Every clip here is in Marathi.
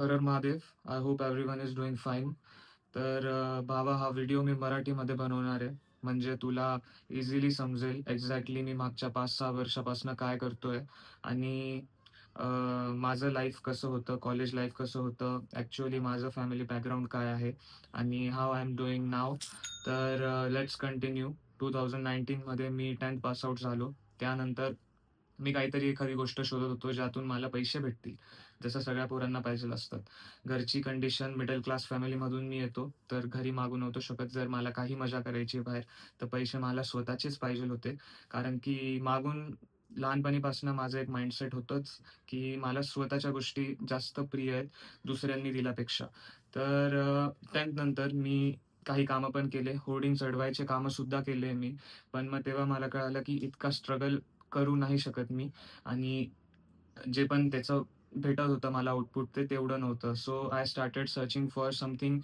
Her her Mahadev. I hope everyone is doing fine. तर भावा, हा व्हिडिओ मी मराठीमध्ये बनवणार आहे. म्हणजे तुला इझिली समजेल एक्झॅक्टली मी मागच्या 5-6 वर्षापासून काय करतोय आणि अ, माझं लाईफ कसं होतं, कॉलेज लाईफ कसं होतं, ॲक्चुअली माझं फॅमिली बॅकग्राऊंड काय आहे आणि how I am doing now. तर लेट्स कंटिन्यू. 2019 मध्ये मी 10th पास आउट झालो. त्यानंतर मी काहीतरी एखादी गोष्ट शोधत होतो, ज्यातून मला पैसे भेटतील. जसं सगळ्या पोरांना पाहिजेल असतात. घरची कंडिशन मिडल क्लास फॅमिलीमधून मी येतो, तर घरी मागू नव्हतो शकत. जर मला काही मजा करायची आहे बाहेर, तर पैसे मला स्वतःचेच पाहिजेल होते. कारण की मागून लहानपणीपासून माझं एक माइंडसेट होतंच, की मला स्वतःच्या गोष्टी जास्त प्रिय आहेत दुसऱ्यांनी दिल्यापेक्षा. तर 10th नंतर मी काही कामं पण केले. होर्डिंग चढवायचे कामंसुद्धा केले मी. पण मग तेव्हा मला कळालं, की इतका स्ट्रगल करू नाही शकत मी आणि जे पण त्याचं भेटत होतं मला आउटपुट ते तेवढं नव्हतं. So I started searching for something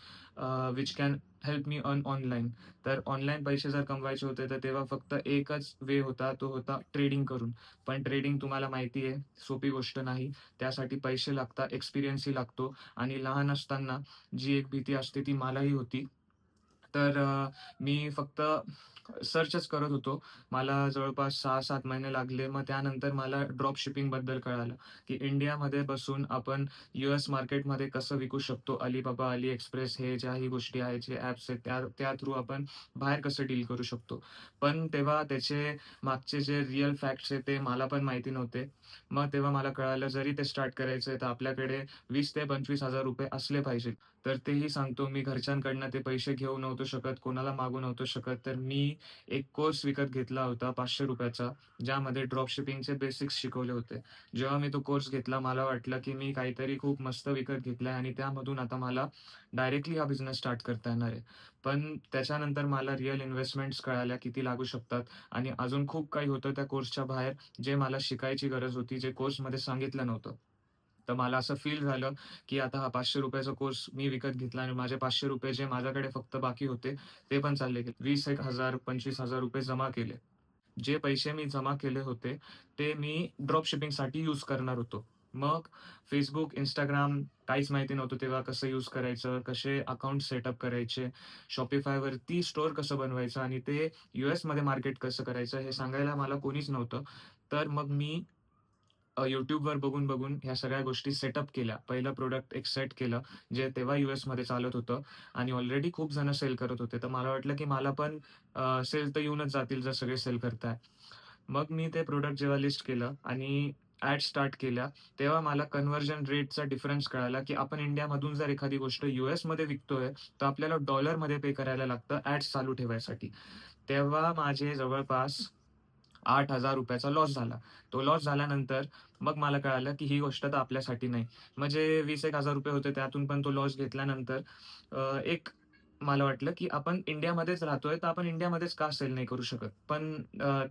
which can help me earn online. तर ऑनलाईन पैसे जर कमवायचे होते, तर तेव्हा फक्त एकच वे होता, तो होता ट्रेडिंग करून. पण ट्रेडिंग तुम्हाला माहिती आहे, सोपी गोष्ट नाही. त्यासाठी पैसे लागतात, एक्सपिरियन्सही लागतो आणि लहान असताना जी एक भीती असते, ती मलाही होती. तर मी फक्त सर्चच करत होतो. मला जवळपास 6-7 महिने लागले. मग त्यानंतर मला ड्रॉप शिपिंगबद्दल कळालं, की इंडियामध्ये बसून आपण यूएस मार्केटमध्ये कसं विकू शकतो. Alibaba, AliExpress हे ज्याही गोष्टी आहेत, जे ॲप्स आहेत, त्या त्या थ्रू आपण बाहेर कसं डील करू शकतो. पण तेव्हा त्याचे मागचे जे रिअल फॅक्ट्स आहेत, ते मला पण माहिती नव्हते. मग तेव्हा मला कळालं, जरी ते स्टार्ट करायचं आहे, तर आपल्याकडे 20,000 ते ₹25,000 असले पाहिजे. तर तेही सांगतो, मी घरच्यांकडनं ते पैसे घेऊ नव्हतो शकत, कोणाला मागू नव्हतो शकत. तर मी एक कोर्स विकत घेतला होता ₹500 चा, ज्यामध्ये ड्रॉप शिपिंगचे बेसिक्स शिकवले होते. जेव्हा मी तो कोर्स घेतला, मला वाटलं की मी काहीतरी खूप मस्त विकत घेतलंय आणि त्यामधून आता मला डायरेक्टली हा बिझनेस स्टार्ट करता येणार आहे. पण त्याच्यानंतर मला रिअल इन्व्हेस्टमेंट्स कळाल्या, किती लागू शकतात आणि अजून खूप काही होतं त्या कोर्सच्या बाहेर, जे मला शिकायची गरज होती, जे कोर्समध्ये सांगितलं नव्हतं. तर मला असं फील झालं, की आता हा ₹500 चा कोर्स मी विकत घेतला आणि माझे ₹500 जे माझ्याकडे फक्त बाकी होते, ते पण चालले गेले. 20,000 ₹25,000 जमा केले. जे पैसे मी जमा केले होते, ते मी ड्रॉप शिपिंगसाठी यूज करणार होतो. मग Facebook, Instagram काहीच माहिती नव्हतं तेव्हा कसं यूज करायचं, कसे अकाउंट सेटअप करायचे, Shopifyवरती स्टोअर कसं बनवायचं आणि ते यूएसमध्ये मार्केट कसं करायचं, हे सांगायला मला कोणीच नव्हतं. तर मग मी YouTubeवर बघून-बघून ह्या सगळ्या गोष्टी सेटअप केल्या. पहिलं प्रॉडक्ट एक सेट केलं, जे तेव्हा यूएसमध्ये चालत होतं आणि ऑलरेडी खूप जण सेल करत होते. तर मला वाटलं, की मला पण सेल तर येऊनच जातील जर सगळे सेल करताय. मग मी ते प्रॉडक्ट जेव्हा लिस्ट केलं आणि ॲड स्टार्ट केल्या, तेव्हा मला कन्व्हर्जन रेटचा डिफरन्स कळाला, की आपण इंडियामधून जर एखादी गोष्ट यूएसमध्ये विकतोय, तर आपल्याला डॉलरमध्ये पे करायला लागतं ॲड्स चालू ठेवायसाठी. तेव्हा माझे जवळपास ₹8,000 चा लॉस झाला. तो लॉस झाल्यानंतर मग मला कळालं, की ही गोष्ट तर आपल्यासाठी नाही. म्हणजे ₹20,000 होते त्यातून पण तो लॉस घेतल्यानंतर एक मला वाटलं, की आपण इंडियामध्येच राहतोय, तर आपण इंडियामध्येच का सेल नाही करू शकत? पण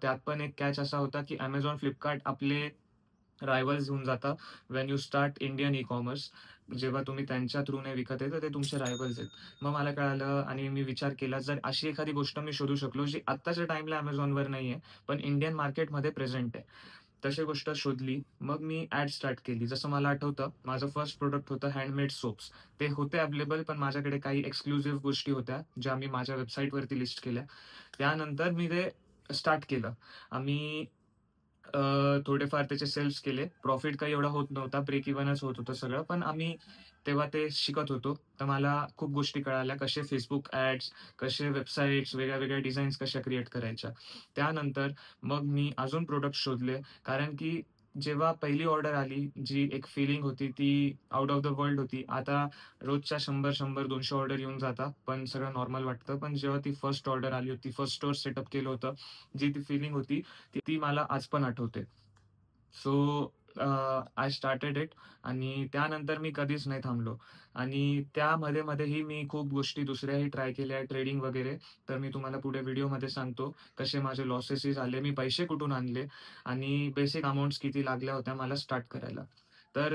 त्यात पण एक कॅच असा होता, की Amazon, Flipkart आपले रायव्हल्स होऊन जातात when you start Indian e-commerce. जेव्हा तुम्ही त्यांच्या थ्रूने विकत आहे, तर ते तुमचे रायव्हल्स आहेत. मग मला कळालं आणि मी विचार केला, जर अशी एखादी गोष्ट मी शोधू शकलो, जी आत्ताच्या टाईमला Amazonवर नाहीये, पण इंडियन मार्केटमध्ये प्रेझेंट आहे. तशी गोष्ट शोधली. मग मी ॲड स्टार्ट केली. जसं मला आठवतं, माझं फर्स्ट प्रॉडक्ट होतं हँडमेड सोप्स. ते होते अवेलेबल, पण माझ्याकडे काही एक्सक्लुझिव्ह गोष्टी होत्या, ज्या मी माझ्या वेबसाईटवरती लिस्ट केल्या. त्यानंतर मी ते स्टार्ट केलं. आम्ही थोडेफार त्याचे सेल्स केले. प्रॉफिट काही एवढा होत नव्हता. ब्रेक इव्हनच होत होतं सगळं. पण आम्ही तेव्हा ते शिकत होतो. तर मला खूप गोष्टी कळाल्या. कसे Facebook ॲड्स, कसे वेबसाईट्स, वेगळ्या-वेगळ्या डिझाईन्स कशा क्रिएट करायच्या. त्यानंतर मग मी अजून प्रॉडक्ट्स शोधले. कारण की जेव्हा पहिली ऑर्डर आली, जी एक फीलिंग होती ती आउट ऑफ द वर्ल्ड होती. आता रोजच्या 100-100, 200 ऑर्डर येऊन जातात. पण सगळं नॉर्मल वाटतं. पण जेव्हा ती फर्स्ट ऑर्डर आली होती, फर्स्ट स्टोअर सेटअप केलं होतं, जी ती फीलिंग होती, ती मला आज पण आठवते. सो आय स्टार्टेड इट आणि त्यानंतर मी कधीच नाही थांबलो आणि त्यामध्ये-मध्येही मी खूप गोष्टी दुसऱ्याही ट्राय केल्या ट्रेडिंग वगैरे. तर मी तुम्हाला पुढे व्हिडिओमध्ये सांगतो कसे माझे लॉसेसही झाले, मी पैसे कुठून आणले आणि बेसिक अमाउंट्स किती लागल्या होत्या मला स्टार्ट करायला. तर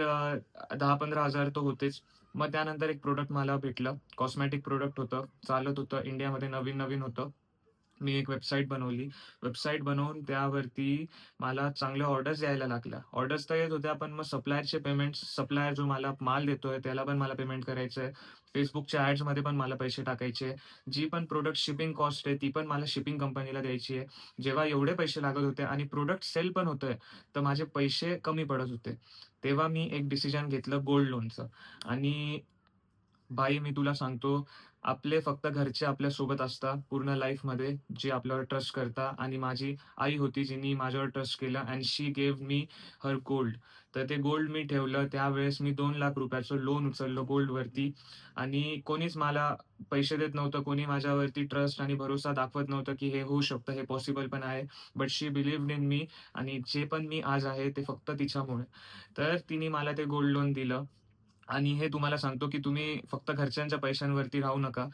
10,000-15,000 तर होतेच. मग त्यानंतर एक प्रॉडक्ट मला भेटलं. कॉस्मेटिक प्रॉडक्ट होतं. चालत होतं. इंडियामध्ये नवीन-नवीन होतं. मी एक वेबसाईट बनवली. वेबसाईट बनवून त्यावरती मला चांगल्या ऑर्डर्स यायला लागल्या. ऑर्डर्स तर येत होत्या, पण मग सप्लायरचे पेमेंट्स, सप्लायर जो मला माल देतोय त्याला पण मला पेमेंट करायचं आहे. Facebookच्या ॲड्समध्ये पण मला पैसे टाकायचे. जी पण प्रॉडक्ट शिपिंग कॉस्ट आहे, ती पण मला शिपिंग कंपनीला द्यायची आहे. जेव्हा एवढे पैसे लागत होते आणि प्रॉडक्ट सेल पण होतंय, तर माझे पैसे कमी पडत होते. तेव्हा मी एक डिसिजन घेतलं गोल्ड लोनचं. आणि भाई मी तुला सांगतो, आपले फक्त घरचे आपल्यासोबत असतात पूर्ण लाईफमध्ये, जे आपल्यावर ट्रस्ट करतात आणि माझी आई होती जिनी माझ्यावर ट्रस्ट केलं and she gave me her gold. तर ते गोल्ड मी ठेवलं. त्यावेळेस मी ₹2,00,000 लोन उचललं गोल्डवरती आणि कोणीच मला पैसे देत नव्हतं. कोणी माझ्यावरती ट्रस्ट आणि भरोसा दाखवत नव्हतं, की हे होऊ शकतं, हे पॉसिबल पण आहे. बट शी बिलीव्हड इन मी आणि जे पण मी आज आहे ते फक्त तिच्यामुळे. तर तिने मला ते गोल्ड लोन दिलं. आणि हे तुम्हाला सांगतो, की तुम्ही फक्त घरच्यांच्या पैशांवरती राहू नका.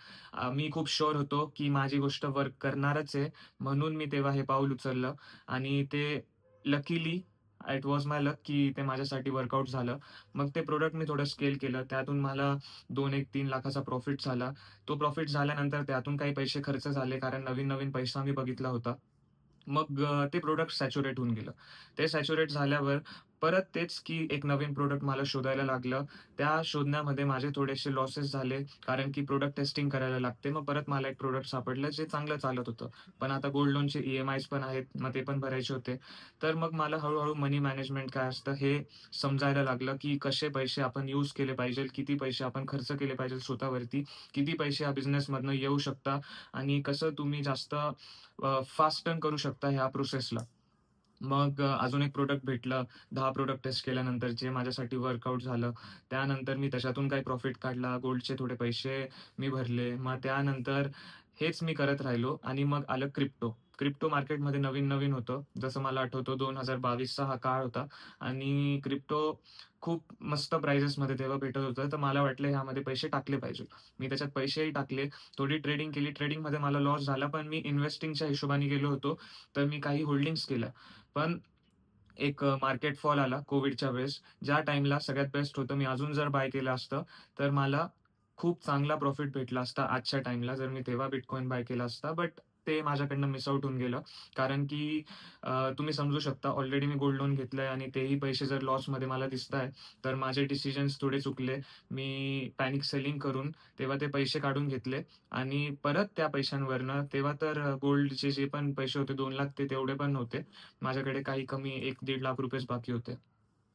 मी खूप शुअर होतो, की माझी गोष्ट वर्क करणारच आहे. म्हणून मी तेव्हा हे पाऊल उचललं आणि ते लकीली इट वॉज माय लक, की ते माझ्यासाठी वर्कआउट झालं. मग ते प्रॉडक्ट मी थोडं स्केल केलं. त्यातून मला 2-1-3 लाखाचा प्रॉफिट झाला. तो प्रॉफिट झाल्यानंतर त्यातून काही पैसे खर्च झाले, कारण नवीन-नवीन पैसा मी बघितला होता. मग ते प्रॉडक्ट सॅच्युरेट होऊन गेलं. ते सॅच्युरेट झाल्यावर परत तेच, की एक नवीन प्रॉडक्ट मला शोधायला लागलं. त्या शोधण्यामध्ये माझे थोडेसे लॉसेस झाले, कारण की प्रॉडक्ट टेस्टिंग करायला लागते. मग परत मला एक प्रॉडक्ट सापडलं, जे चांगलं चालत होतं. पण आता गोल्ड लोनचे ई-एम-आयज पण आहेत, मग ते पण भरायचे होते. तर मग मला हळू मनी मॅनेजमेंट काय असतं हे समजायला लागलं, की कसे पैसे आपण यूज केले पाहिजे, किती पैसे आपण खर्च केले पाहिजे स्वतःवरती, किती पैसे या बिझनेसमधनं येऊ शकतात आणि कसं तुम्ही जास्त फास्ट टर्न करू शकता ह्या प्रोसेसला. मग अजून एक प्रॉडक्ट भेटलं. 10 प्रॉडक्ट टेस्ट केल्यानंतर जे माझ्यासाठी वर्कआउट झालं. त्यानंतर मी त्याच्यातून काही प्रॉफिट काढला. गोल्डचे थोडे पैसे मी भरले. मग त्यानंतर हेच मी करत राहिलो आणि मग आलं क्रिप्टो. क्रिप्टो मार्केटमध्ये नवीन-नवीन होतं. जसं मला आठवतं 2022चा हा काळ होता आणि क्रिप्टो खूप मस्त प्राइजेसमध्ये तेव्हा भेटत होतं. तर मला वाटलं ह्यामध्ये पैसे टाकले पाहिजे. मी त्याच्यात पैसेही टाकले. थोडी ट्रेडिंग केली. ट्रेडिंगमध्ये मला लॉस झाला, पण मी इन्व्हेस्टिंगच्या हिशोबाने गेलो होतो. तर मी काही होल्डिंग्स केल्या. पण एक मार्केट फॉल आला कोव्हिडच्या वेळेस. ज्या टाईमला सगळ्यात बेस्ट होतं. मी अजून जर बाय केलं असतं, तर मला खूप चांगला प्रॉफिट भेटला असता आजच्या टाईमला, जर मी तेव्हा बिटकॉइन बाय केला असता. बट ते माझ्याकडनं मिस आउट होऊन गेलं. कारण की तुम्ही समजू शकता ऑलरेडी मी गोल्ड लोन घेतलंय आणि तेही पैसे जर लॉसमध्ये मला दिसताय, तर माझे डिसिजन्स थोडे चुकले. मी पॅनिक सेलिंग करून तेव्हा ते पैसे काढून घेतले आणि परत त्या पैशांवरनं तेव्हा तर गोल्डचे जे पण पैसे होते 2,00,000 ते तेवढे पण नव्हते. माझ्याकडे काही कमी ₹1-1.5 लाख रुपयेच बाकी होते.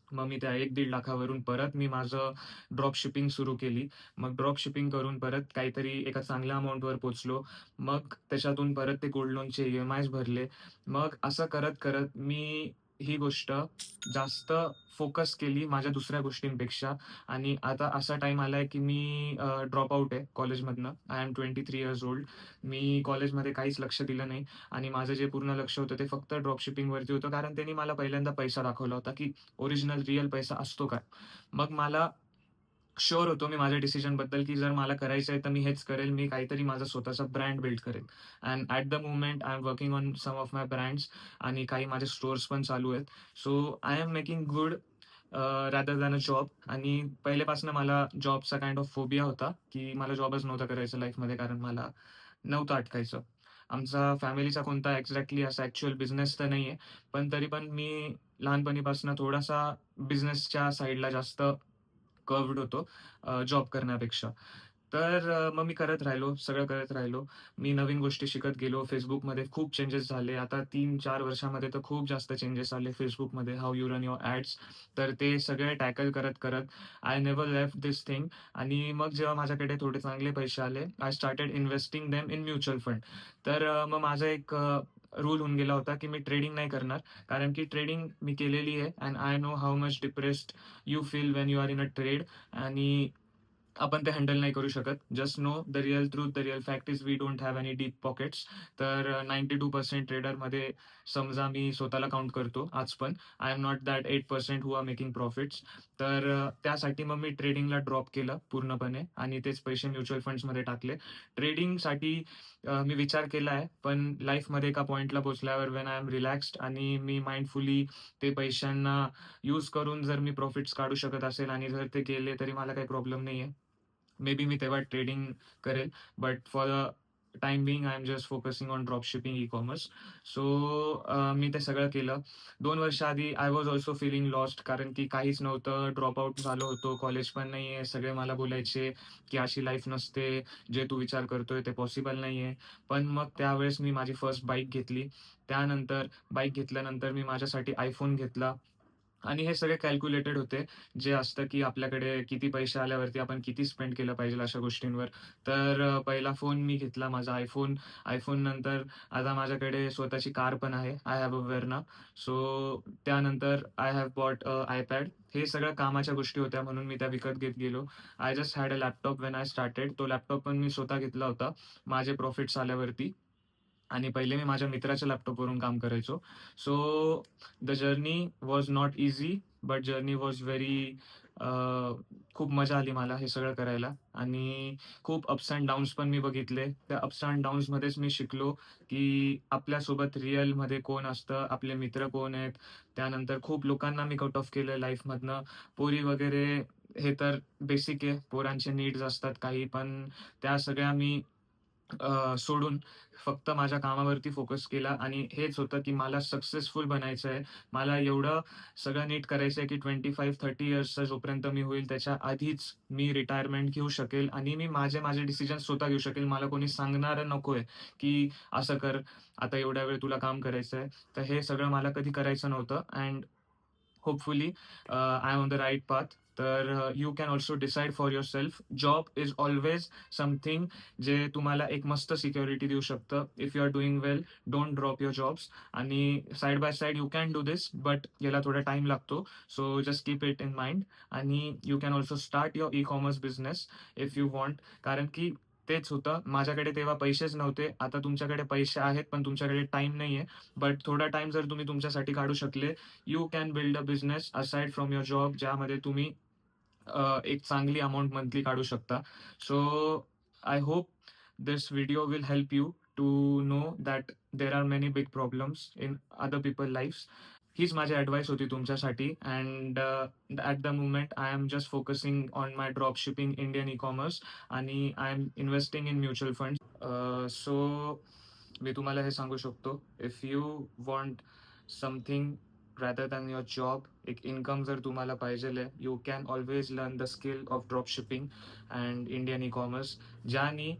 मग मी त्या 1-1.5 लाखावरून परत मी माझं ड्रॉप शिपिंग सुरू केली. मग ड्रॉप शिपिंग करून परत काहीतरी एका चांगल्या अमाउंटवर पोहोचलो. मग त्याच्यातून परत ते गोल्ड लोनचे ई-एम-आयज भरले. मग असं करत-करत मी ही गोष्ट जास्त फोकस केली माझ्या दुसऱ्या गोष्टींपेक्षा आणि आता असा टाईम आलाय, की मी ड्रॉप आउट आहे कॉलेजमधनं. I am 23 years old. मी कॉलेजमध्ये काहीच लक्ष दिलं नाही आणि माझं जे पूर्ण लक्ष होतं ते फक्त ड्रॉप शिपिंगवरती होतं. कारण त्यांनी मला पहिल्यांदा पैसा दाखवला होता, की ओरिजिनल रिअल पैसा असतो काय? मग मला शुअर होतो मी माझ्या डिसिजनबद्दल, की जर मला करायचं आहे, तर मी हेच करेल. मी काहीतरी माझा स्वतःचा ब्रँड बिल्ड करेल. And at the moment I am working on some of my brands आणि काही माझे स्टोअर्स पण चालू आहेत. So I am making good rather than a job. आणि पहिल्यापासून मला जॉबचा काइंड ऑफ फोबिया होता, की मला जॉबच नव्हता करायचा लाईफमध्ये, कारण मला नव्हतं अटकायचं. आमचा फॅमिलीचा कोणता एक्झॅक्टली असा ॲक्चुअल बिझनेस तर नाहीये. पण तरी पण मी लहानपणीपासून थोडासा बिझनेसच्या साइडला जास्त कर्व्हड होतो जॉब करण्यापेक्षा. तर मग मी करत राहिलो, सगळं करत राहिलो. मी नवीन गोष्टी शिकत गेलो. Facebookमध्ये खूप चेंजेस झाले. आता 3-4 वर्षामध्ये तर खूप जास्त चेंजेस आले Facebookमध्ये. How you run your ads. तर ते सगळे टॅकल करत I never left this thing. आणि मग जेव्हा माझ्याकडे थोडे चांगले पैसे आले, I started investing them in mutual fund. तर मग माझा एक रूल होऊन गेला होता, की मी ट्रेडिंग नाही करणार. कारण की ट्रेडिंग मी केलेली आहे and I know how much depressed you feel when you are in a trade. आणि आपण ते हँडल नाही करू शकत. Just know the real truth, the real fact is we don't have any deep pockets. तर 92% ट्रेडरमध्ये समजा मी स्वतःला काउंट करतो आज पण. I am not that 8% who are making profits. तर त्यासाठी मग मी ट्रेडिंगला ड्रॉप केलं पूर्णपणे आणि तेच पैसे म्युच्युअल फंड्समध्ये टाकले. ट्रेडिंगसाठी मी विचार केला आहे, पण लाईफमध्ये एका पॉइंटला पोहोचल्यावर व्हेन आय एम रिलॅक्स्ड आणि मी माइंडफुली ते पैशांना यूज करून जर मी प्रॉफिट्स काढू शकत असेल आणि जर ते केले तरी मला काही प्रॉब्लेम नाहीये. मे बी मी तेव्हा ट्रेडिंग करेल. But for time being I am just focusing on drop shipping e-commerce. So मी ते सगळं केलं. 2 वर्ष आधी I was also feeling lost, कारण की काहीच नव्हतं. ड्रॉप आउट झालो होतो. कॉलेज पण नाहीये. सगळे मला बोलायचे, की "अशी लाईफ नसते. जे तू विचार करतोय ते पॉसिबल नाहीये." पण मग त्यावेळेस मी माझी फर्स्ट बाईक घेतली. त्यानंतर बाईक घेतल्यानंतर मी माझ्यासाठी iPhone घेतला. आणि हे सगळे कॅल्क्युलेटेड होते. जे असतं, की आपल्याकडे किती पैसे आल्यावरती आपण किती स्पेंड केलं पाहिजे अशा गोष्टींवर. तर पहिला फोन मी घेतला माझा iPhone. iPhone नंतर आता माझ्याकडे स्वतःची कार पण आहे. I have a Verna. So त्यानंतर आय हॅव बॉट iPad. हे सगळ्या कामाच्या गोष्टी होत्या म्हणून मी त्या विकत घेत गेलो. I just had a laptop when I started. तो लॅपटॉप पण मी स्वतः घेतला होता. माझे प्रॉफिट्स आल्यावरती. आणि पहिले मी माझ्या मित्राच्या लॅपटॉपवरून काम करायचो. So the journey was not easy, but journey was very खूप मजा आली मला हे सगळं करायला आणि खूप अप्स एंड डाउन्स पण मी बघितले. त्या अप्स एंड डाउन्समध्येच मी शिकलो, की आपल्यासोबत रिअलमध्ये कोण असतं, आपले मित्र कोण आहेत. त्यानंतर खूप लोकांना मी कट ऑफ केलं लाईफमधनं. पोरी वगैरे हे तर बेसिक आहे. पोरांचे नीड्स असतात काही, पण त्या सगळ्या मी सोडून फक्त माझ्या कामावरती फोकस केला आणि हेच होतं, की मला सक्सेसफुल बनायचं आहे. मला एवढं सगळं नीट करायचं आहे, की 25-30 इयर्सचा जोपर्यंत मी होईल त्याच्या आधीच मी रिटायरमेंट घेऊ शकेल आणि मी माझे डिसिजन्स स्वतः घेऊ शकेल. मला कोणी सांगणारं नकोय, की असं कर, आता एवढा वेळ तुला काम करायचं आहे. तर हे सगळं मला कधी करायचं नव्हतं and hopefully I am on the right path. तर you can also decide for yourself. Job is always something जे तुम्हाला एक मस्त सिक्युरिटी देऊ शकतं. If you are doing well, don't drop your jobs आणि side by side you can do this, but याला थोडा टाईम लागतो. So just keep it in mind आणि you can also start your e-commerce business if you want. कारण की तेच होतं. माझ्याकडे तेव्हा पैसेच नव्हते. आता तुमच्याकडे पैसे आहेत, पण तुमच्याकडे टाईम नाहीये. बट थोडा टाईम जर तुम्ही तुमच्यासाठी काढू शकले, you can build a business aside from your job, ज्यामध्ये तुम्ही एक चांगली अमाउंट मंथली काढू शकता. So I hope this video will help you to know that there are many big problems in other people lifes. हीच माझी ॲडवाईस होती तुमच्यासाठी and at the moment I am just focusing on my drop shipping Indian e-commerce आणि I am investing in mutual funds. So मी तुम्हाला हे सांगू शकतो, if you want something rather than your job, एक इन्कम जर तुम्हाला पाहिजेल आहे, you can always learn the skill of drop shipping and Indian e-commerce. ज्यानी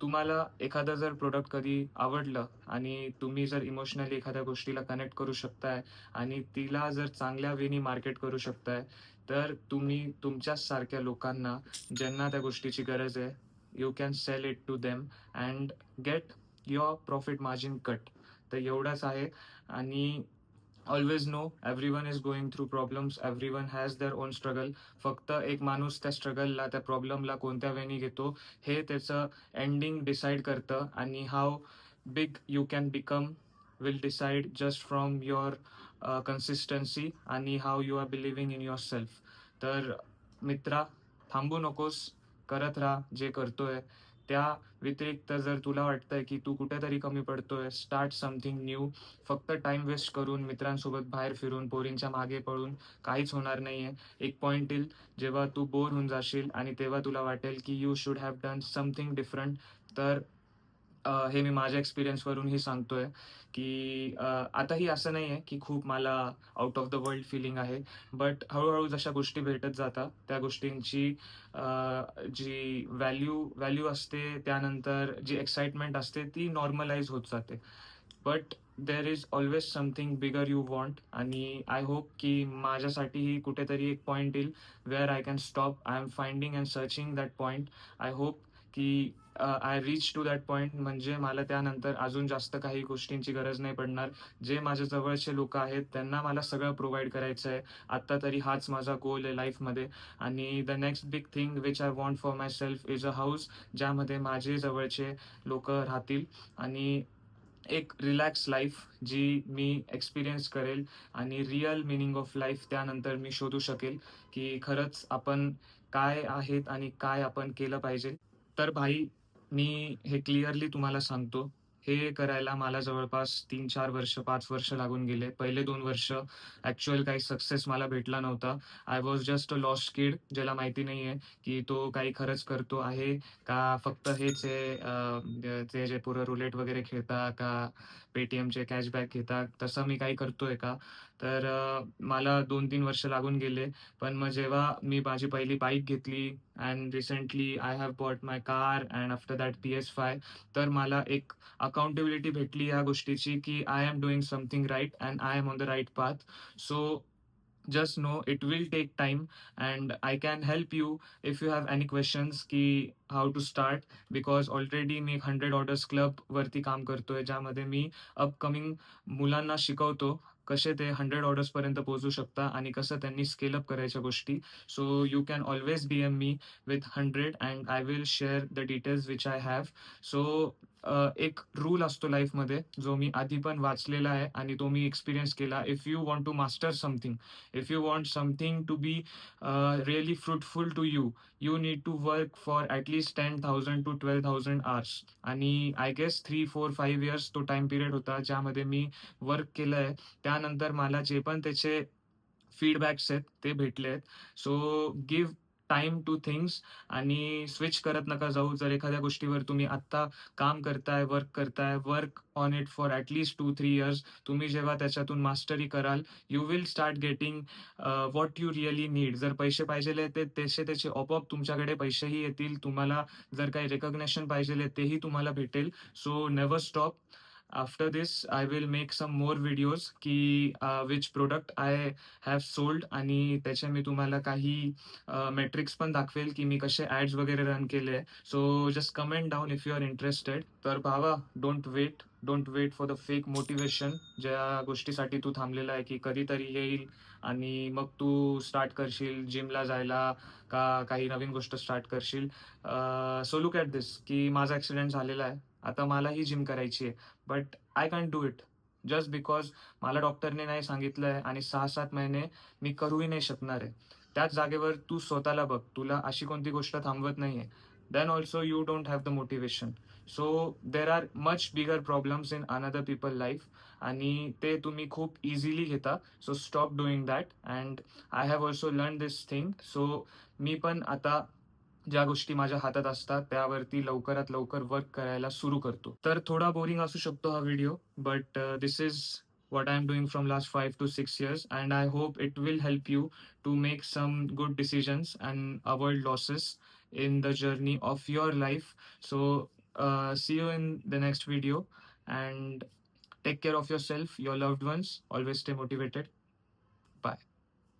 तुम्हाला एखादं जर प्रोडक्ट कधी आवडलं आणि तुम्ही जर इमोशनली एखाद्या गोष्टीला कनेक्ट करू शकताय आणि तिला जर चांगल्या वेनी मार्केट करू शकताय, तर तुम्ही तुमच्याच सारख्या लोकांना, ज्यांना त्या गोष्टीची गरज आहे, you can sell it to them and get your profit margin cut. तर एवढंच आहे आणि always know everyone is going through problems, everyone has their own struggle. फक्त एक माणूस त्या स्ट्रगलला, त्या प्रॉब्लेमला कोणत्या वेनी घेतो, हे त्याचं एंडिंग डिसाईड करतं आणि how big you can become will decide just from your consistency आणि how you are believing in yourself. तर मित्रा, थांबू नकोस, करत राहा जे करतोय. त्या व्यतिरिक्त जर तुला वाटतंय की तू कुठेतरी कमी पडतोय, स्टार्ट समथिंग न्यू. फक्त टाईम वेस्ट करून, मित्रांसोबत बाहेर फिरून, पोरींच्या मागे पळून काहीच होणार नाहीये. एक पॉइंट येईल जेव्हा तू बोर होऊन जाशील आणि तेव्हा तुला वाटेल की you should have done something different. तर हे मी माझ्या एक्सपिरियन्सवरूनही सांगतोय, की आताही असं नाही आहे, की खूप मला out of the world feeling आहे. बट हळू-हळू जशा गोष्टी भेटत जातात, त्या गोष्टींची जी व्हॅल्यू असते, त्यानंतर जी एक्साइटमेंट असते, ती नॉर्मलाईज होत जाते. But there is always something bigger you want आणि आय होप की माझ्यासाठीही कुठेतरी एक पॉइंट येईल where I can stop. I am finding and searching that point. I hope की I reach to that point, म्हणजे मला त्यानंतर अजून जास्त काही गोष्टींची गरज नाही पडणार. जे माझ्या जवळचे लोकं आहेत, त्यांना मला सगळं प्रोव्हाईड करायचं आहे. आत्ता तरी हाच माझा गोल आहे लाईफमध्ये आणि the next big thing which I want for my self is a house, ज्यामध्ये माझे जवळचे लोकं राहतील आणि एक रिलॅक्स लाईफ जी मी एक्सपिरियन्स करेल आणि रिअल मीनिंग ऑफ लाईफ त्यानंतर मी शोधू शकेल, की खरंच आपण काय आहेत आणि काय आपण केलं पाहिजे. तर भाई, मी हे क्लिअरली तुम्हाला सांगतो, हे करायला मला जवळपास 3-4 वर्ष, 5 वर्ष लागून गेले. पहिले 2 वर्ष ॲक्चुअल काही सक्सेस मला भेटला नव्हता. I was just a lost kid ज्याला माहिती नाहीये, की तो काही खरंच करतो आहे का फक्त हेच आहे ते जे पुरं रुलेट वगैरे खेळता का Paytmचे कॅशबॅक घेतात, तसं मी काही करतोय का? तर मला 2-3 वर्ष लागून गेले. पण मग जेव्हा मी माझी पहिली बाईक घेतली and recently I have bought my car and after that PS5 तर मला एक अकाउंटेबिलिटी भेटली या गोष्टीची, की I am doing something right and I am on the right path. So just know it will take time and I can help you if you have any questions की how to start because already me 100 orders club वरती काम करतोय ज्यामध्ये मी अपकमिंग मुलांना शिकवतो कसे ते 100 ऑर्डर्स पर्यंत पोहोचू शकता आणि कसं त्यांनी स्केल अप करायच्या गोष्टी. So you can always DM me with 100 and I will share the details which I have. So एक रूल असतो लाईफमध्ये जो मी आधी पण वाचलेला आहे आणि तो मी एक्सपिरियन्स केला. If you want to master something, if you want something to be really fruitful to you, you need to work for at least 10,000 to 12,000 hours. आणि आय गेस 3, 4, 5 इयर्स तो टाइम पिरियड होता ज्यामध्ये मी वर्क केलंय. त्यानंतर मला जे पण त्याचे फीडबॅक्स आहेत ते भेटले आहेत. So give time two things आणि स्विच करत नका जाऊ. जर एखाद्या गोष्टीवर तुम्ही आत्ता काम करताय, work on it for at least 2-3 years. तुम्ही जेव्हा त्याच्यातून मास्टरी कराल, you will start getting what you really need. जर पैसे पाहिजेले ते तसे त्याचे आपोआप तुमच्याकडे पैसेही येतील. तुम्हाला जर काही रिकॉग्निशन पाहिजेले तेही तुम्हाला भेटेल. So never stop. After this I will make some more videos की which product I have sold आणि त्याचे मी तुम्हाला काही मेट्रिक्स पण दाखवेल की मी कसे ॲड्स वगैरे रन केले. So just comment down if you are interested. तर भावा don't wait for the fake motivation ज्या गोष्टीसाठी तू थांबलेला आहे की कधीतरी येईल आणि मग तू स्टार्ट करशील जिमला जायला का काही नवीन गोष्ट स्टार्ट करशील. सो लुक ॲट दिस की माझा ॲक्सिडेंट झालेला आहे. आता मलाही जिम करायची आहे. But I can't do it just because मला डॉक्टरने नाही सांगितलं आहे आणि 6-7 महिने मी करूही नाही शकणार आहे. त्याच जागेवर तू स्वतःला बघ. तुला अशी कोणती गोष्ट थांबवत नाहीये. Then also you don't have the motivation. So there are much bigger problems in another people life आणि ते तुम्ही खूप इझिली घेता. So stop doing that and I have also learn this thing. So मी पण आता ज्या गोष्टी माझ्या हातात असतात त्यावरती लवकरात लवकर वर्क करायला सुरू करतो. तर थोडा बोरिंग असू शकतो हा video, but this is what I'm doing from last 5 to 6 years, and I hope it will help you to make some good decisions and avoid losses in the journey of your life. So, see you in the next video, and take care of yourself, your loved ones. Always stay motivated. Bye.